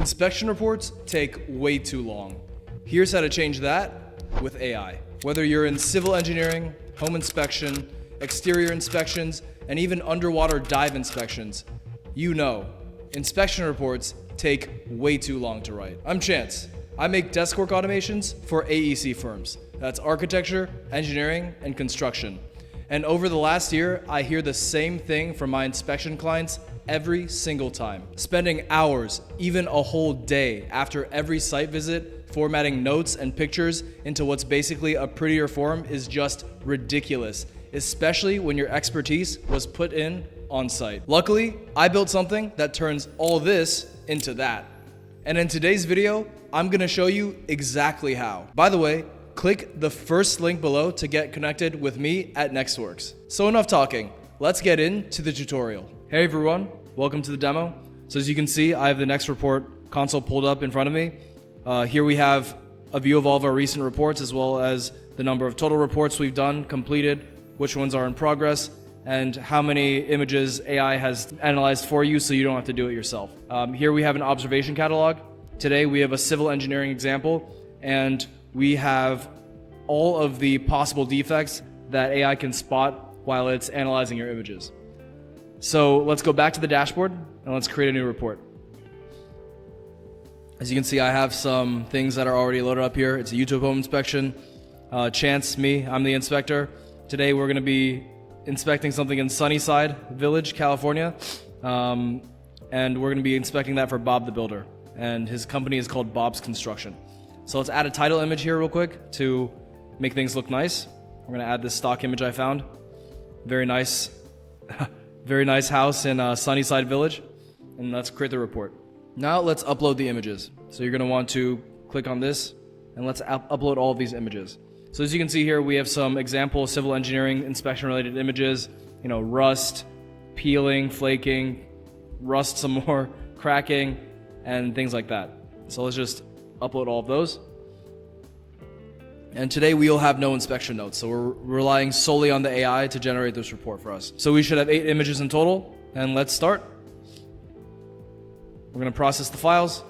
Inspection reports take way too long. Here's how to change that with AI. Whether you're in civil engineering, home inspection, exterior inspections, and even underwater dive inspections, you know, inspection reports take way too long to write. I'm Chance. I make desk work automations for AEC firms. That's architecture, engineering, and construction. And over the last year, I hear the same thing from my inspection clients every single time. Spending hours, even a whole day after every site visit, formatting notes and pictures into what's basically a prettier form is just ridiculous, especially when your expertise was put in on site. Luckily, I built something that turns all this into that. And in today's video, I'm gonna show you exactly how. By the way, click the first link below to get connected with me at NextWorks. So enough talking, let's get into the tutorial. Hey everyone, welcome to the demo. So as you can see, I have the NextReport console pulled up in front of me. Here we have a view of all of our recent reports, as well as the number of total reports we've done, completed, which ones are in progress, and how many images AI has analyzed for you so you don't have to do it yourself. Here we have an observation catalog. Today we have a civil engineering example, and we have all of the possible defects that AI can spot while it's analyzing your images. So let's go back to the dashboard and let's create a new report. As you can see, I have some things that are already loaded up here. It's a YouTube home inspection. Chance, me, I'm the inspector. Today we're gonna be inspecting something in Sunnyside Village, California. And we're gonna be inspecting that for Bob the Builder. And his company is called Bob's Construction. So let's add a title image here real quick to make things look nice. We're gonna add this stock image I found. Very nice, very nice house in Sunnyside Village. And let's create the report. Now let's upload the images. So you're gonna want to click on this and let's upload all of these images. So as you can see here, we have some example civil engineering inspection related images, rust, peeling, flaking, rust some more, cracking, and things like that. So let's just upload all of those. And today we'll have no inspection notes, so we're relying solely on the AI to generate this report for us. So we should have 8 images in total, and let's start. We're gonna process the files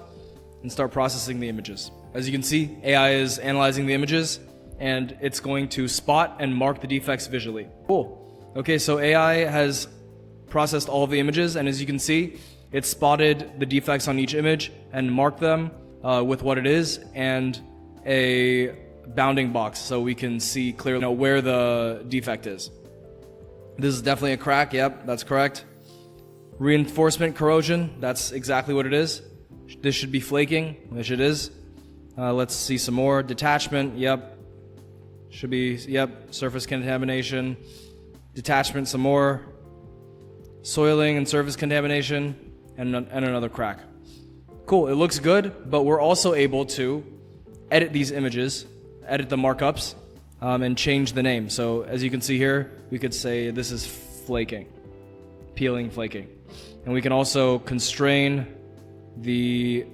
and start processing the images. As you can see, AI is analyzing the images, and it's going to spot and mark the defects visually. Cool. Okay, so AI has processed all of the images, and as you can see, it spotted the defects on each image and marked them with what it is and a bounding box so we can see clearly where the defect is. This is definitely a crack. Yep, that's correct. Reinforcement corrosion, that's exactly what it is. This should be flaking, which it is. Let's see some more. Detachment, yep. Should be, yep. Surface contamination. Detachment, some more. Soiling and surface contamination, and another crack. Cool, it looks good, but we're also able to edit these images, edit the markups, and change the name. So as you can see here, we could say this is flaking, peeling, flaking. And we can also constrain the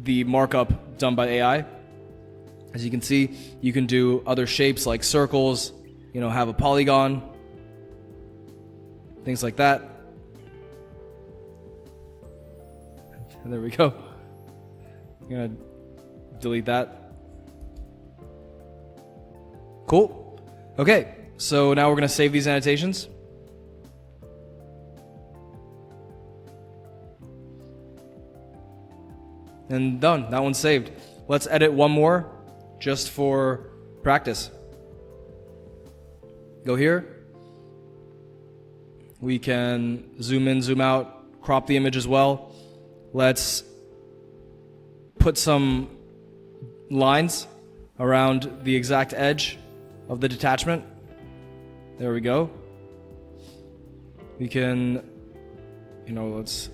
markup done by AI. As you can see, you can do other shapes like circles, have a polygon, things like that. And there we go. I'm gonna delete that. Cool. Okay, so now we're gonna save these annotations. And done, that one's saved. Let's edit one more just for practice. Go here. We can zoom in, zoom out, crop the image as well. Let's put some lines around the exact edge of the detachment. There we go. We can, let's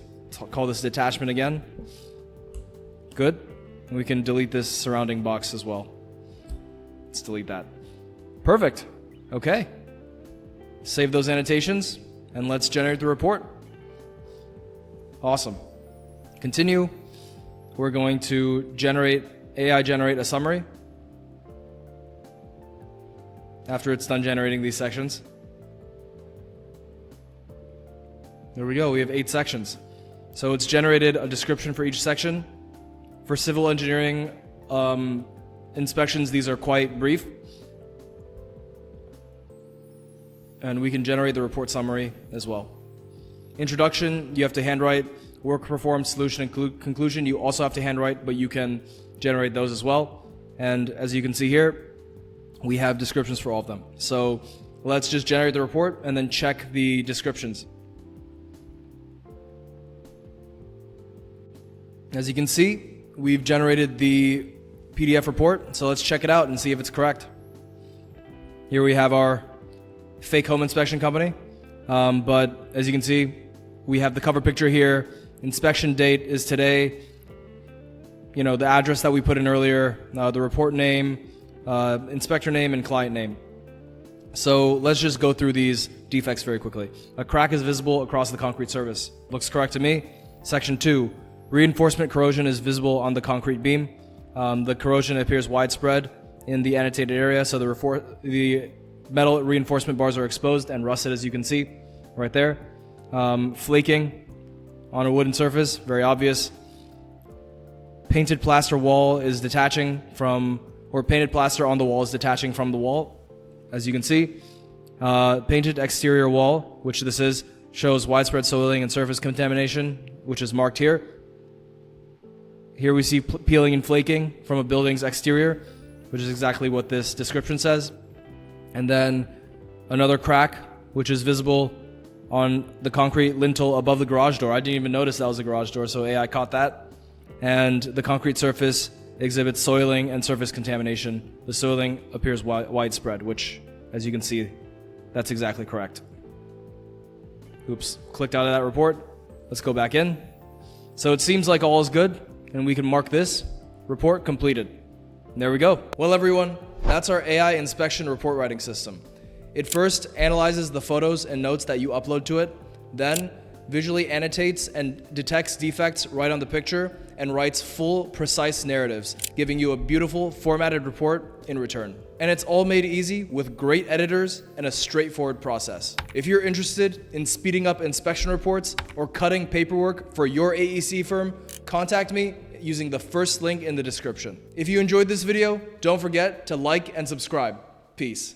call this detachment again. Good. And we can delete this surrounding box as well. Let's delete that. Perfect. Okay. Save those annotations and let's generate the report. Awesome. Continue. We're going to AI generate a summary after it's done generating these sections. There we go, we have 8 sections. So it's generated a description for each section. For civil engineering inspections, these are quite brief. And we can generate the report summary as well. Introduction, you have to handwrite. Work performed, solution, and conclusion, you also have to handwrite, but you can generate those as well. And as you can see here, we have descriptions for all of them. So let's just generate the report and then check the descriptions. As you can see, we've generated the PDF report, so let's check it out and see if it's correct. Here we have our fake home inspection company, but as you can see, we have the cover picture here. Inspection date is today. You know, the address that we put in earlier, the report name, inspector name, and client name. So let's just go through these defects very quickly. A crack is visible across the concrete surface. Looks correct to me. Section 2, reinforcement corrosion is visible on the concrete beam. The corrosion appears widespread in the annotated area, so the metal reinforcement bars are exposed and rusted, as you can see right there. Flaking on a wooden surface, very obvious. Painted plaster wall is detaching from, or painted plaster on the wall is detaching from the wall, as you can see. Painted exterior wall, which this is, shows widespread soiling and surface contamination, which is marked here. Here we see peeling and flaking from a building's exterior, which is exactly what this description says. And then another crack, which is visible on the concrete lintel above the garage door. I didn't even notice that was a garage door, so AI caught that. And the concrete surface exhibits soiling and surface contamination. The soiling appears widespread, which, as you can see, that's exactly correct. Oops, clicked out of that report. Let's go back in. So it seems like all is good, and we can mark this report completed. And there we go. Well, everyone, that's our AI inspection report writing system. It first analyzes the photos and notes that you upload to it, then visually annotates and detects defects right on the picture, and writes full, precise narratives, giving you a beautiful, formatted report in return. And it's all made easy with great editors and a straightforward process. If you're interested in speeding up inspection reports or cutting paperwork for your AEC firm, contact me using the first link in the description. If you enjoyed this video, don't forget to like and subscribe. Peace.